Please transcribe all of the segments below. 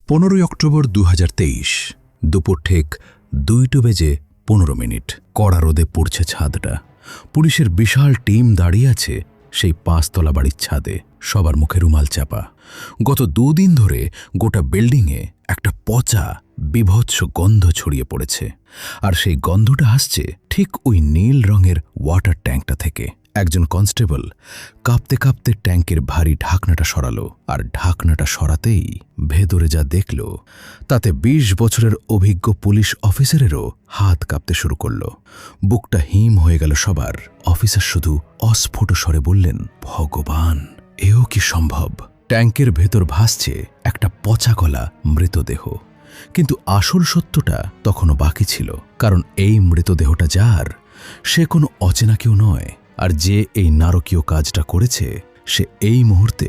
15 October 2023 দুপুর ঠিক 2:15 কড়া রোদে পড়ছে ছাদটা। পুলিশের বিশাল টিম দাঁড়িয়ে আছে সেই 5তলা বাড়ির ছাদে, সবার মুখে রুমাল চাপা। গত 2 দিন ধরে গোটা বিল্ডিংয়ে একটা পচা বিভৎস গন্ধ ছড়িয়ে পড়েছে, আর সেই গন্ধটা আসছে ঠিক ওই নীল রঙের ওয়াটার ট্যাঙ্কটা থেকে। একজন কনস্টেবল কাঁপতে কাঁপতে ট্যাঙ্কের ভারী ঢাকনাটা সরালো, আর ঢাকনাটা সরাতেই ভেতরে যা দেখল তাতে 20 বছরের অভিজ্ঞ পুলিশ অফিসারেরও হাত কাঁপতে শুরু করল। বুকটা হিম হয়ে গেল সবার। অফিসার শুধু অস্ফুট স্বরে বললেন, ভগবান, এও কি সম্ভব? ট্যাঙ্কের ভেতর ভাসছে একটা পচা গলা মৃতদেহ। কিন্তু আসল সত্যটা তখনও বাকি ছিল, কারণ এই মৃতদেহটা যার, সে কোনো অচেনা কেউ নয়। আর যে এই নারকীয় কাজটা করেছে, সে এই মুহূর্তে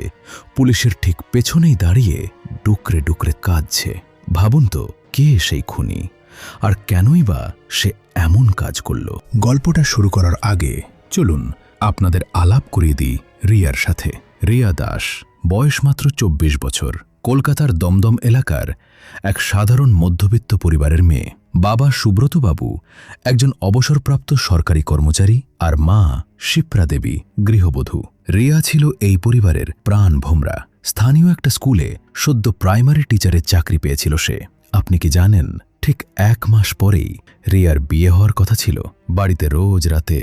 পুলিশের ঠিক পেছনেই দাঁড়িয়ে ডুকরে ডুকরে কাঁদছে। ভাবুন তো, কে সেই খুনি, আর কেনই বা সে এমন কাজ করল? গল্পটা শুরু করার আগে চলুন আপনাদের আলাপ করিয়ে দিই রিয়ার সাথে। রিয়া দাস, বয়স মাত্র 24 বছর, কলকাতার দমদম এলাকার এক সাধারণ মধ্যবিত্ত পরিবারের মেয়ে। বাবা সুব্রতবাবু একজন অবসরপ্রাপ্ত সরকারি কর্মচারী, আর মা শিপ্রা দেবী গৃহবধূ। রিয়া ছিল এই পরিবারের প্রাণ ভোমরা। স্থানীয় একটা স্কুলে সদ্য প্রাইমারি টিচারের চাকরি পেয়েছিল সে। আপনি কি জানেন, ঠিক 1 মাস পরেই রিয়ার বিয়ে হওয়ার কথা ছিল। বাড়িতে রোজ রাতে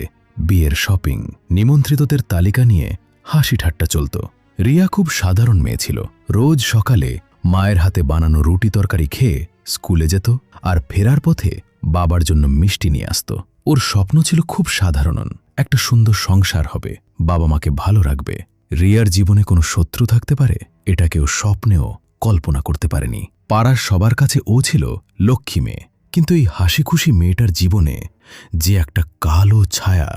বিয়ের শপিং, নিমন্ত্রিতদের তালিকা নিয়ে হাসি ঠাট্টা চলত। রিয়া খুব সাধারণ মেয়ে ছিল। রোজ সকালে মায়ের হাতে বানানো রুটি তরকারি খেয়ে স্কুলে যেত, আর ফেরার পথে বাবার জন্য মিষ্টি নিয়ে আসত। ওর স্বপ্ন ছিল খুব সাধারণ, একটা সুন্দর সংসার হবে, বাবা মাকে ভালো রাখবে। রিয়ার জীবনে কোনো শত্রু থাকতে পারে, এটা কেউ স্বপ্নেও কল্পনা করতে পারেনি। পাড়ার সবার কাছে ও ছিল লক্ষ্মী মেয়ে, কিন্তু এই হাসি খুশি মেয়েটার জীবনে যে একটা কালো ছায়া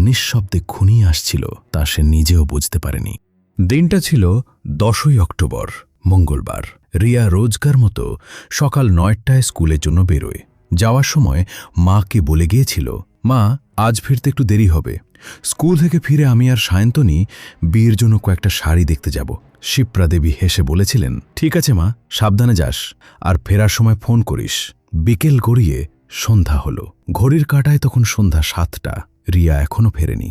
নিঃশব্দে ঘনিয়ে আসছিল, তা সে নিজেও বুঝতে পারেনি। দিনটা ছিল 10 অক্টোবর, মঙ্গলবার। রিয়া রোজকার মতো সকাল 9টায় স্কুলের জন্য বেরোয়। যাওয়ার সময় মাকে বলে গিয়েছিল, মা, আজ ফিরতে একটু দেরি হবে। স্কুল থেকে ফিরে আমি আর সায়ন্তনী বিয়ের জন্য কয়েকটা শাড়ি দেখতে যাব। শিপ্রা দেবী হেসে বলেছিলেন, ঠিক আছে মা, সাবধানে যাস, আর ফেরার সময় ফোন করিস। বিকেল গড়িয়ে সন্ধ্যা হলো। ঘড়ির কাঁটায় তখন সন্ধ্যা 7টা। রিয়া এখনো ফেরেনি।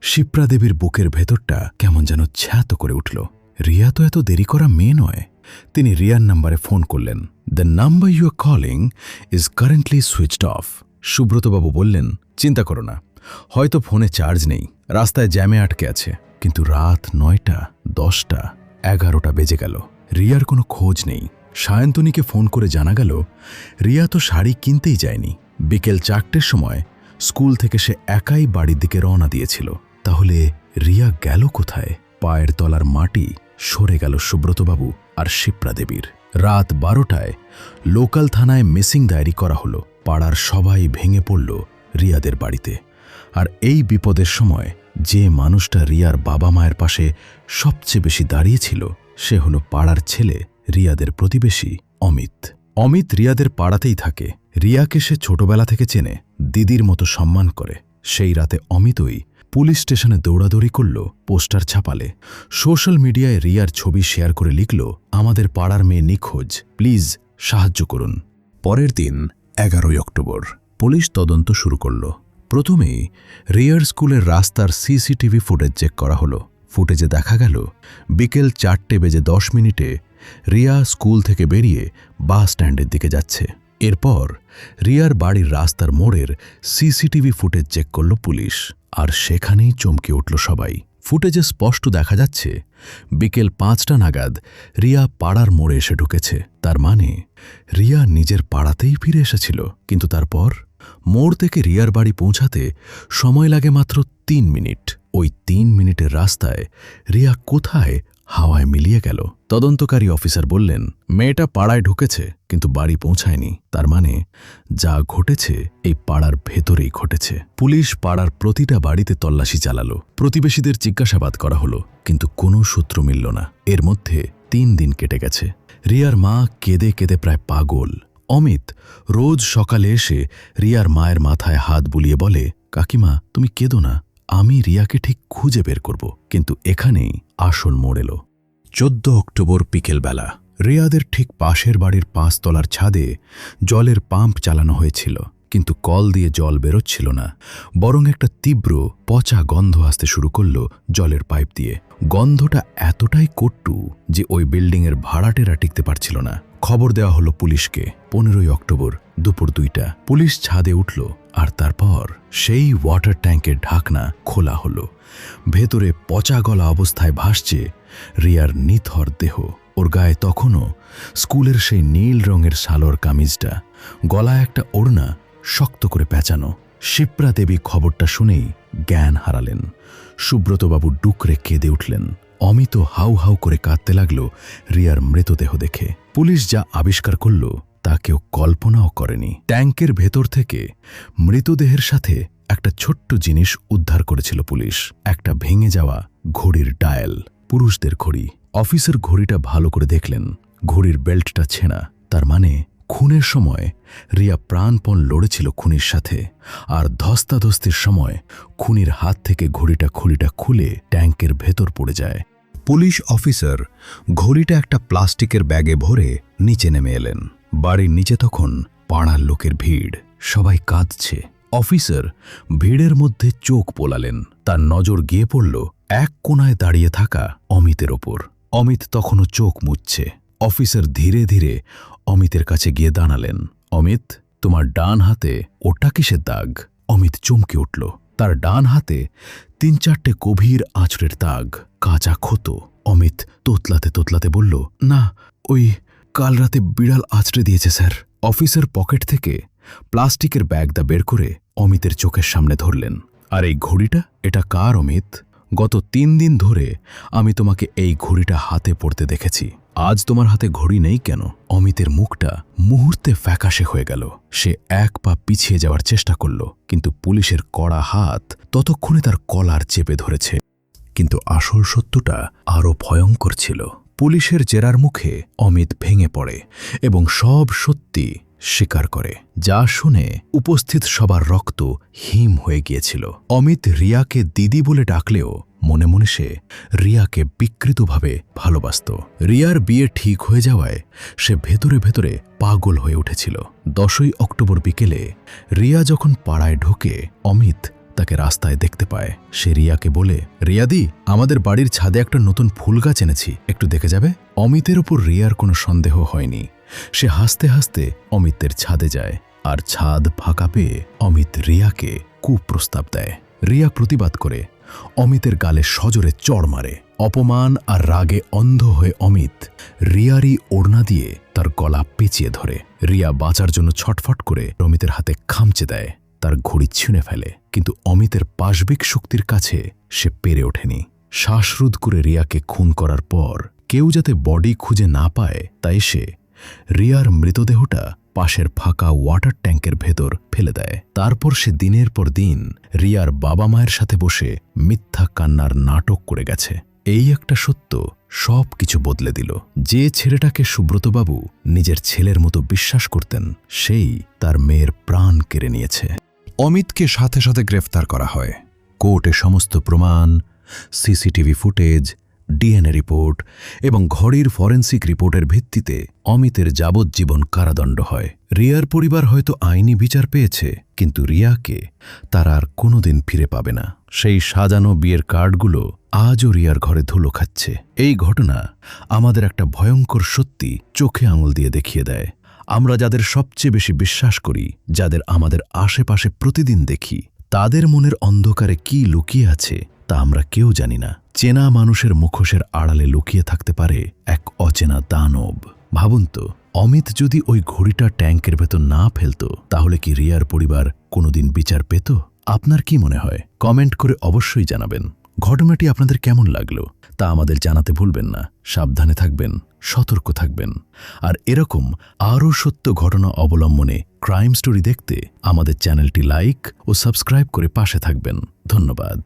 শিপ্রা দেবীর বুকের ভেতরটা কেমন যেন ছ্যাঁত করে উঠল। রিয়া তো এত দেরি করা মেয়ে নয়। তিনি রিয়ার নাম্বারে ফোন করলেন। The number you are calling is currently switched off. সুব্রতবাবু বললেন, চিন্তা করো না, হয়তো ফোনে চার্জ নেই, রাস্তায় জ্যামে আটকে আছে। কিন্তু রাত 9টা, 10টা, 11টা বেজে গেল। রিয়ার কোনো খোঁজ নেই। সায়ন্তনীকে ফোন করে জানা গেল, রিয়া তো শাড়ি কিনতেই যায়নি। বিকেল 4টের সময় স্কুল থেকে সে একাই বাড়ির দিকে রওনা দিয়েছিল। তাহলে রিয়া গেল কোথায়? পায়ের তলার মাটি সরে গেল সুব্রতবাবু আর শিপ্রা দেবীর। রাত 12টায় লোকাল থানায় মিসিং ডায়েরি করা হলো। পাড়ার সবাই ভেঙে পড়ল রিয়াদের বাড়িতে। আর এই বিপদের সময় যে মানুষটা রিয়ার বাবা মায়ের পাশে সবচেয়ে বেশি দাঁড়িয়েছিল, সে হলো পাড়ার ছেলে, রিয়াদের প্রতিবেশী অমিত। অমিত রিয়াদের পাড়াতেই থাকে। রিয়াকে সে ছোটবেলা থেকে চেনে, দিদির মতো সম্মান করে। সেই রাতে অমিতই পুলিশ স্টেশনে দৌড়াদৌড়ি করল, পোস্টার ছাপালে, সোশ্যাল মিডিয়ায় রিয়ার ছবি শেয়ার করে লিখল, আমাদের পাড়ার মেয়ে নিখোঁজ, প্লিজ সাহায্য করুন। পরের দিন 11 অক্টোবর পুলিশ তদন্ত শুরু করল। প্রথমেই রিয়ার স্কুলের রাস্তার সিসিটিভি ফুটেজ চেক করা হলো। ফুটেজে দেখা গেল, বিকেল 4:10 রিয়া স্কুল থেকে বেরিয়ে বাস স্ট্যান্ডের দিকে যাচ্ছে। এরপর রিয়ার বাড়ির রাস্তার মোড়ের সিসিটিভি ফুটেজ চেক করল পুলিশ, আর সেখানেই চমকে উঠল সবাই। ফুটেজে স্পষ্ট দেখা যাচ্ছে, বিকেল 5টা নাগাদ রিয়া পাড়ার মোড়ে এসে ঢুকেছে। তার মানে রিয়া নিজের পাড়াতেই ফিরে এসেছিল। কিন্তু তারপর মোড় থেকে রিয়ার বাড়ি পৌঁছাতে সময় লাগে মাত্র 3 মিনিট। ওই 3 মিনিটের রাস্তায় রিয়া কোথায় হাওয়ায় মিলিয়ে গেল। তদন্তকারী অফিসার বললেন, মেয়েটা পাড়ায় ঢুকেছে কিন্তু বাড়ি পৌঁছায়নি। তার মানে যা ঘটেছে এই পাড়ার ভেতরেই ঘটেছে। পুলিশ পাড়ার প্রতিটা বাড়িতে তল্লাশি চালালো। প্রতিবেশীদের জিজ্ঞাসাবাদ করা হলো, কিন্তু কোনো সূত্র মিলল না। এর মধ্যে 3 দিন কেটে গেছে। রিয়ার মা কেঁদে কেঁদে প্রায় পাগল। অমিত রোজ সকালে এসে রিয়ার মায়ের মাথায় হাত বুলিয়ে বলে, কাকিমা, তুমি কেঁদো না, আমি রিয়াকে ঠিক খুঁজে বের করব। কিন্তু এখানেই আসল মোড় এলো। 14 অক্টোবর বিকেলবেলা রিয়াদের ঠিক পাশের বাড়ির 5 তলার ছাদে জলের পাম্প চালানো হয়েছিল, কিন্তু কল দিয়ে জল বেরোচ্ছিল না, বরং একটা তীব্র পচা গন্ধ আসতে শুরু করল জলের পাইপ দিয়ে। গন্ধটা এতটাই কট্টু যে ওই বিল্ডিংয়ের ভাড়াটেরা টিকতে পারছিল না। খবর দেওয়া হলো পুলিশকে। 15ই অক্টোবর দুপুর 2টা পুলিশ ছাদে উঠল, আর তারপর সেই ওয়াটার ট্যাঙ্কের ঢাকনা খোলা হলো। ভেতরে পচা গলা অবস্থায় ভাসছে রিয়ার নিথর দেহ। ওর গায়ে তখনও স্কুলের সেই নীল রঙের সালোয়ার কামিজটা, গলায় একটা ওড়না শক্ত করে পেঁচানো। শিপ্রা দেবী খবরটা শুনেই জ্ঞান হারালেন। সুব্রতবাবু ডুকরে কেঁদে উঠলেন। অমিত হাউ হাউ করে কাঁদতে লাগল রিয়ার মৃতদেহ দেখে। পুলিশ যা আবিষ্কার করল তা কেউ কল্পনাও করেনি। ট্যাঙ্কের ভেতর থেকে মৃতদেহের সাথে একটা ছোট্ট জিনিস উদ্ধার করেছিল পুলিশ, একটা ভেঙে যাওয়া ঘড়ির ডায়াল, পুরুষদের ঘড়ি। অফিসের ঘড়িটা ভালো করে দেখলেন, ঘড়ির বেল্টটা ছেঁড়া। তার মানে খুনের সময় রিয়া প্রাণপণ লড়েছিল খুনির সাথে, আর ধস্তাধস্তির সময় খুনির হাত থেকে ঘড়িটা খুলে ট্যাঙ্কের ভেতর পড়ে যায়। পুলিশ অফিসার ঘড়িটা একটা প্লাস্টিকের ব্যাগে ভরে নিচে নেমে এলেন। বাড়ির নিচে তখন পাড়ার লোকের ভিড়, সবাই কাঁদছে। অফিসার ভিড়ের মধ্যে চোখ পোলালেন। তার নজর গিয়ে পড়ল এক কোণায় দাঁড়িয়ে থাকা অমিতের ওপর। অমিত তখনও চোখ মুছছে। অফিসার ধীরে ধীরে অমিতের কাছে গিয়ে দাঁড়ালেন। অমিত, তোমার ডান হাতে ওটা কিসের দাগ? অমিত চমকে উঠল। তার ডান হাতে 3-4টে গভীর আঁচড়ের দাগ, কাঁচা ক্ষত। অমিত তোতলাতে তোতলাতে বলল, না, ওই কাল রাতে বিড়াল আঁচড়ে দিয়েছে স্যার। অফিসার পকেট থেকে প্লাস্টিকের ব্যাগটা বের করে অমিতের চোখের সামনে ধরলেন। আর এই ঘড়িটা, এটা কার অমিত? গত 3 দিন ধরে আমি তোমাকে এই ঘড়িটা হাতে পড়তে দেখেছি, আজ তোমার হাতে ঘড়ি নেই কেন? অমিতের মুখটা মুহূর্তে ফ্যাকাশে হয়ে গেল। সে 1 পা পিছিয়ে যাওয়ার চেষ্টা করল, কিন্তু পুলিশের কড়া হাত ততক্ষণে তার কলার চেপে ধরেছে। কিন্তু আসল সত্যটা আরও ভয়ঙ্কর ছিল। পুলিশের জেরার মুখে অমিত ভেঙে পড়ে এবং সব সত্যি স্বীকার করে, যা শুনে উপস্থিত সবার রক্ত হিম হয়ে গিয়েছিল। অমিত রিয়াকে দিদি বলে ডাকলেও মনে মনে সে রিয়াকে বিকৃতভাবে ভালোবাসত। রিয়ার বিয়ে ঠিক হয়ে যাওয়ায় সে ভেতরে ভেতরে পাগল হয়ে উঠেছিল। 10ই অক্টোবর বিকেলে রিয়া যখন পাড়ায় ঢোকে, অমিত তাকে রাস্তায় দেখতে পায়। সে রিয়াকে বলে, রিয়াদি, আমাদের বাড়ির ছাদে একটা নতুন ফুল গাছ এনেছি, একটু দেখে যাবে? অমিতের উপর রিয়ার কোনো সন্দেহ হয়নি। সে হাসতে হাসতে অমিতের ছাদে যায়, আর ছাদ ফাঁকা পেয়ে অমিত রিয়াকে কুপ্রস্তাব দেয়। রিয়া প্রতিবাদ করে অমিতের গালে সজোরে চড় মারে। অপমান আর রাগে অন্ধ হয়ে অমিত রিয়ারই ওড়না দিয়ে তার গলা পেঁচিয়ে ধরে। রিয়া বাঁচার জন্য ছটফট করে অমিতের হাতে খামচে দেয়, তার ঘড়ি ছিঁড়ে ফেলে। কিন্তু অমিতের পাশবিক শক্তির কাছে সে পেরে ওঠেনি। শ্বাসরোধ করে রিয়াকে খুন করার পর কেউ যাতে বডি খুঁজে না পায়, তাই সে রিয়ার মৃতদেহটা পাশের ফাঁকা ওয়াটার ট্যাঙ্কের ভেতর ফেলে দেয়। তারপর সে দিনের পর দিন রিয়ার বাবা মায়ের সাথে বসে মিথ্যা কান্নার নাটক করে গেছে। এই একটা সত্য সব কিছু বদলে দিল। যে ছেলেটাকে সুব্রতবাবু নিজের ছেলের মতো বিশ্বাস করতেন, সেই তার মেয়ের প্রাণ কেড়ে নিয়েছে। অমিতকে সাথে সাথে গ্রেফতার করা হয়। কোর্টে সমস্ত প্রমাণ, সিসিটিভি ফুটেজ, ডিএনএ রিপোর্ট এবং ঘড়ির ফরেন্সিক রিপোর্টের ভিত্তিতে অমিতের যাবজ্জীবন কারাদণ্ড হয়। রিয়ার পরিবার হয়তো আইনি বিচার পেয়েছে, কিন্তু রিয়াকে তারা আর কোনোদিন ফিরে পাবে না। সেই সাজানো বিয়ের কার্ডগুলো আজও রিয়ার ঘরে ধুলো খাচ্ছে। এই ঘটনা আমাদের একটা ভয়ঙ্কর সত্যি চোখে আঙুল দিয়ে দেখিয়ে দেয়। আমরা যাদের সবচেয়ে বেশি বিশ্বাস করি, যাদের আমাদের আশেপাশে প্রতিদিন দেখি, তাদের মনের অন্ধকারে কি লুকিয়ে আছে তা আমরা কেউ জানি না। চেনা মানুষের মুখোশের আড়ালে লুকিয়ে থাকতে পারে এক অচেনা দানব। ভাবুন তো, অমিত যদি ওই ঘড়িটা ট্যাঙ্কের ভেতর না ফেলত, তাহলে কি রিয়ার পরিবার কোনোদিন বিচার পেত? আপনার কি মনে হয়? কমেন্ট করে অবশ্যই জানাবেন। ঘটনাটি আপনাদের কেমন লাগলো তা আমাদের জানাতে ভুলবেন না। সাবধানে থাকবেন, সতর্ক থাকবেন, আর এরকম আরও সত্য ঘটনা অবলম্বনে ক্রাইম স্টোরি দেখতে আমাদের চ্যানেলটি লাইক ও সাবস্ক্রাইব করে পাশে থাকবেন। ধন্যবাদ।